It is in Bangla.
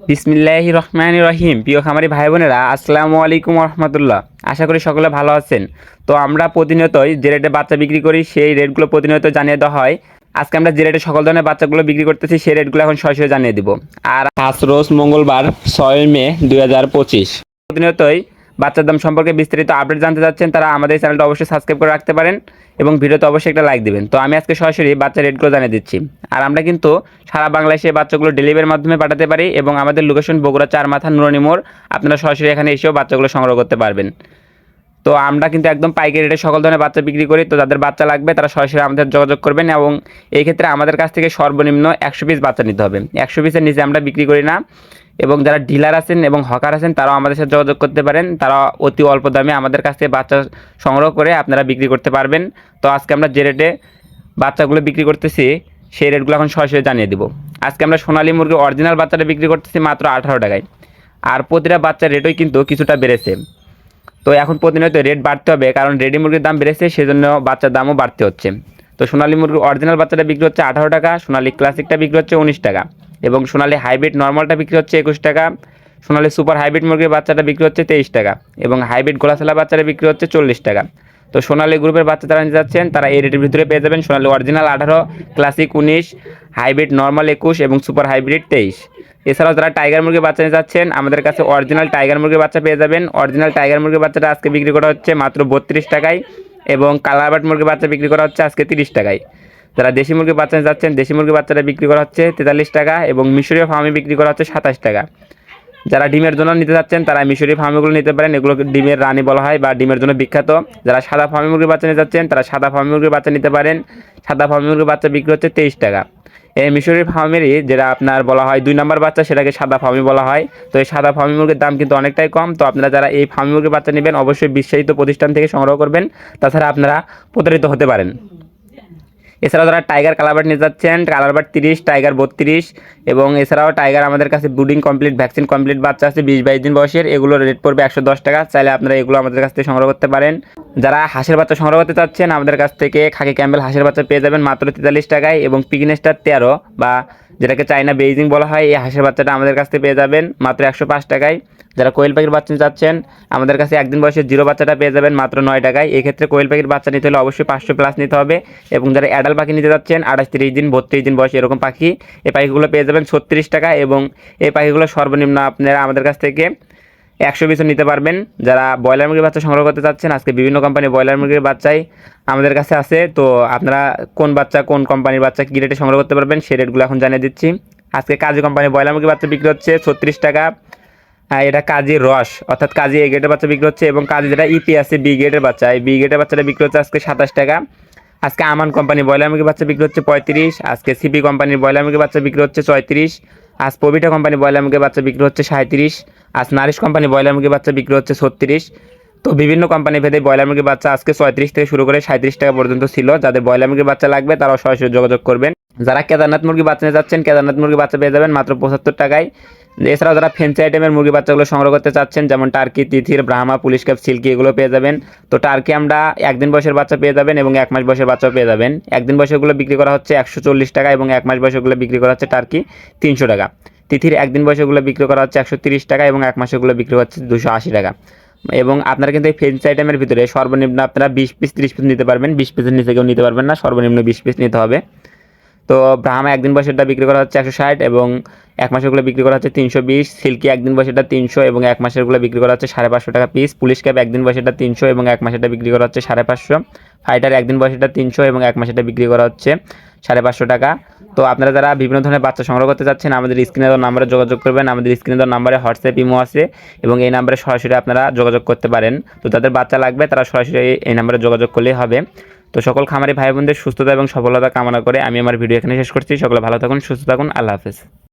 বিসমিল্লাহির রহমানির রহিম। প্রিয় খামারি ভাই বোনেরা, আসসালামু আলাইকুম রহমতুল্লাহ। আশা করি সকলে ভালো আছেন। তো আমরা প্রতিনিয়তই যে রেটে বাচ্চা বিক্রি করি সেই রেটগুলো প্রতিনিয়ত জানিয়ে দেওয়া হয়। আজকে আমরা যে রেটে সকল ধরনের বাচ্চাগুলো বিক্রি করতেছি সেই রেটগুলো এখন সরাসরি জানিয়ে দিব। আর আজ রোজ মঙ্গলবার 6 মে 2025। প্রতিনিয়তই বাচ্চার দাম সম্পর্কে বিস্তারিত আপডেট জানতে চাচ্ছেন তারা আমাদের চ্যানেলটা অবশ্যই সাবস্ক্রাইব করে রাখতে পারেন এবং ভিডিওতে অবশ্যই একটা লাইক দিবেন। তো আমি আজকে সরাসরি বাচ্চার রেটগুলো জানিয়ে দিচ্ছি। আর আমরা কিন্তু সারা বাংলাদেশে এই বাচ্চাগুলো ডেলিভারির মাধ্যমে পাঠাতে পারি এবং আমাদের লোকেশন বগুড়া চারমাথা নুরানী মোড়। আপনারা সরাসরি এখানে এসেও বাচ্চাগুলো সংগ্রহ করতে পারবেন। তো আমরা কিন্তু একদম পাইকারি রেটে সকল ধরনের বাচ্চা বিক্রি করি। তো যাদের বাচ্চা লাগবে তারা সরাসরি আমাদের যোগাযোগ করবেন এবং এই ক্ষেত্রে আমাদের কাছ থেকে সর্বনিম্ন 100 পিস বাচ্চা নিতে হবে। 100 পিসের নিচে আমরা বিক্রি করি না। এবং যারা ডিলার আছেন এবং হকার আছেন তারাও আমাদের সাথে যোগাযোগ করতে পারেন। তারা অতি অল্প দামে আমাদের কাছ থেকে বাচ্চা সংগ্রহ করে আপনারা বিক্রি করতে পারবেন। তো আজকে আমরা যে রেটে বাচ্চাগুলো বিক্রি করতেছি সেই রেটগুলো এখন সরাসরি জানিয়ে দিব। আজকে আমরা সোনালী মুরগির অরিজিনাল বাচ্চাটা বিক্রি করতেছি মাত্র 18 টাকায়। আর প্রতিটা বাচ্চার রেটই কিন্তু কিছুটা বেড়েছে। তো এখন প্রতিনিয়ত রেট বাড়তে হবে, কারণ রেডি মুরগির দাম বেড়েছে, সেজন্য বাচ্চার দামও বাড়তে হচ্ছে। তো সোনালী মুরগির অরিজিনাল বাচ্চাটা বিক্রি হচ্ছে 18 টাকা, সোনালী ক্লাসিকটা বিক্রি হচ্ছে 19 টাকা এবং সোনালী হাইব্রিড নর্মালটা বিক্রি হচ্ছে 21 টাকা, সোনালী সুপার হাইব্রিড মুরগির বাচ্চাটা বিক্রি হচ্ছে 23 টাকা এবং হাইব্রিড গোলাছালা বাচ্চাটা বিক্রি হচ্ছে 40 টাকা। তো সোনালী গ্রুপের বাচ্চা যারা নিতে যাচ্ছেন তারা এই রেটের ভিতরে পেয়ে যাবেন। সোনালী অরিজিনাল 18, ক্লাসিক 19, হাইব্রিড নর্মাল 21 এবং সুপার হাইব্রিড 23। এছাড়াও যারা টাইগার মুরগির বাচ্চা নিতে যাচ্ছেন আমাদের কাছে অরিজিনাল টাইগার মুরগির বাচ্চা পেয়ে যাবেন। অরিজিনাল টাইগার মুরগির বাচ্চাটা আজকে বিক্রি করা হচ্ছে মাত্র 32 টাকায় এবং কালারবাট মুরগির বাচ্চা বিক্রি করা হচ্ছে আজকে 30 টাকায়। যারা দেশি মুরগির বাচ্চা নিতে যাচ্ছেন দেশি মুরগির বাচ্চাটা বিক্রি করা হচ্ছে 43 টাকা এবং মিশরীয় ফার্মে বিক্রি করা হচ্ছে 27 টাকা। যারা ডিমের জন্য নিতে যাচ্ছেন তারা মিশরি ফার্মগুলো নিতে পারেন, এগুলো ডিমের রানী বলা হয় বা ডিমের জন্য বিখ্যাত। যারা সাদা ফার্মি মুরগির বাচ্চা নিতে যাচ্ছেন তারা সাদা ফার্মি মুরগির বাচ্চা নিতে পারেন। সাদা ফার্মি মুরগির বাচ্চা বিক্রি হচ্ছে 23 টাকা। এই মিশরি ফার্মেরই যেটা আপনার বলা হয় 2 নম্বর বাচ্চা, সেটাকে সাদা ফার্মি বলা হয়। তো এই সাদা ফার্মি মুরগির দাম কিন্তু অনেকটাই কম। তো আপনারা যারা এই ফার্মি মুরগির বাচ্চা নেবেন অবশ্যই বিশ্বাসিত প্রতিষ্ঠান থেকে সংগ্রহ করবেন, তাছাড়া আপনারা প্রতারিত হতে পারেন। এছাড়াও যারা টাইগার কালারবাট নিতে যাচ্ছেন কালারবাট 30, টাইগার 32 এবং এছাড়াও টাইগার আমাদের কাছে ব্রুডিং কমপ্লিট ভ্যাকসিন কমপ্লিট বাচ্চা আছে 20-22 দিন বয়সের, এগুলোর রেট পড়বে 110 টাকা। চাইলে আপনারা এগুলো আমাদের কাছ থেকে সংগ্রহ করতে পারেন। যারা হাঁসের বাচ্চা সংগ্রহ করতে চাচ্ছেন আমাদের কাছ থেকে খাকি ক্যাম্বেল হাঁসের বাচ্চা পেয়ে যাবেন মাত্র 43 টাকায় এবং পিগনেস্টার 13 বা যেটাকে চাইনা বেইজিং বলা হয় এই হাঁসের বাচ্চাটা আমাদের কাছ থেকে পেয়ে যাবেন মাত্র 105 টাকায়। যারা কোয়েল পাখির বাচ্চা নিতে চাচ্ছেন আমাদের কাছে একদিন বয়সের জিরো বাচ্চাটা পেয়ে যাবেন মাত্র 9 টাকায়। এক্ষেত্রে কোয়েল পাখির বাচ্চা নিতে হলে অবশ্যই 500 প্লাস নিতে হবে এবং যারা অ্যাডাল্ট পাখি নিতে যাচ্ছেন 28-30 দিন 32 দিন বয়স এরকম পাখি, এই পাখিগুলো পেয়ে যাবেন 36 টাকা এবং এই পাখিগুলো সর্বনিম্ন আপনারা আমাদের কাছ থেকে 100 পিসও নিতে পারবেন। যারা ব্রয়লার মুরগির বাচ্চা সংগ্রহ করতে চাচ্ছেন আজকে বিভিন্ন কোম্পানির ব্রয়লার মুরগির বাচ্চাই আমাদের কাছে আছে। তো আপনারা কোন বাচ্চা কোন কোম্পানির বাচ্চা কী রেটে সংগ্রহ করতে পারবেন সেই রেটগুলো এখন জানিয়ে দিচ্ছি। আজকে কাজী কোম্পানির ব্রয়লার মুরগির বাচ্চা বিক্রি হচ্ছে 36 টাকা। এটা কাজী রস অর্থাৎ কাজী এ গ্রেডের বাচ্চা বিক্রি হচ্ছে এবং কাজী যেটা ইপি আছে বি গ্রেডের বাচ্চা, এই বি গ্রেডের বাচ্চাটা বিক্রি হচ্ছে আজকে 27 টাকা। আজকে আমান কোম্পানির ব্রয়লার মুরগির বাচ্চা বিক্রি হচ্ছে 35। আজকে সিপি কোম্পানির ব্রয়লার মুরগির বাচ্চা বিক্রি হচ্ছে 34। আজ পবিটা কোম্পানির ব্রয়লার মুরগির বাচ্চা বিক্রি হচ্ছে 37। আজ নারিশ কোম্পানির ব্রয়লার মুরগির বাচ্চা বিক্রি হচ্ছে 36। তো বিভিন্ন কোম্পানি ভেদে ব্রয়লার মুরগির বাচ্চা আজকে 34 থেকে শুরু করে 37 টাকা পর্যন্ত ছিল। যাদের ব্রয়লার মুরগির বাচ্চা লাগবে তারাও সরাসরি যোগাযোগ করবেন। যারা কেদারনাথ মুরগি বাচ্চা নিতে যাচ্ছেন কেদারনাথ মুরগির বাচ্চা পেয়ে যাবেন মাত্র 75 টাকায়। এছাড়াও যারা ফেন্সি আইটেমের মুরগি বাচ্চাগুলো সংগ্রহ করতে চাচ্ছেন যেমন টার্কি, তিথির, ব্রাহ্মা, পুলিশ ক্যাপ, সিল্কি এগুলো পেয়ে যাবেন। তো টার্কি আমরা একদিন বয়সের বাচ্চা পেয়ে যাবেন এবং 1 মাস বয়সের বাচ্চাও পেয়ে যাবেন। একদিন বয়সেরগুলো বিক্রি করা হচ্ছে 140 টাকা এবং 1 মাস বয়সেরগুলো বিক্রি করা হচ্ছে টার্কি 300 টাকা। তিথির একদিন বয়সেরগুলো বিক্রি করা হচ্ছে 130 টাকা এবং 1 মাসেরগুলো বিক্রি হচ্ছে 280 টাকা। এবং আপনারা কিন্তু এই ফেন্সি আইটেমের ভিতরে সর্বনিম্ন আপনারা 20 পিস 30 পিস নিতে পারবেন, 20 পিসের নিচে কেউ নিতে পারবেন না, সর্বনিম্ন 20 পিস নিতে হবে। তো ব্রাহ্মা একদিন বয়সেরটা বিক্রি করা হচ্ছে 160 এবং 1 মাসেরগুলো বিক্রি করা হচ্ছে 320। সিল্কি একদিন বয়সেরটা 300 এবং 1 মাসেরগুলো বিক্রি করা হচ্ছে 550 টাকা পিস। পুলিশ ক্যাপ একদিন বয়সেরটা 300 এবং 1 মাসেরটা বিক্রি করা হচ্ছে 550। ফাইটার একদিন বয়সেরটা 300 এবং 1 মাসেরটা বিক্রি করা হচ্ছে 550 টাকা। তো আপনারা যারা বিভিন্ন ধরনের বাচ্চা সংগ্রহ করতে চাচ্ছেন আমাদের স্ক্রিনে দেওয়া নাম্বারে যোগাযোগ করবেন। আমাদের স্ক্রিনে দেওয়া নাম্বারে হোয়াটসঅ্যাপ ইমো আছে এবং এই নাম্বারে সরাসরি আপনারা যোগাযোগ করতে পারেন। তো যাদের বাচ্চা লাগবে তারা সরাসরি এই নাম্বারে যোগাযোগ করলেই হবে। তো সকল খামারি ভাই বোনদের সুস্থতা এবং সফলতা কামনা করে আমি আমার ভিডিও এখানে শেষ করছি। সকলে ভালো থাকুন, সুস্থ থাকুন, আল্লাহ হাফেজ।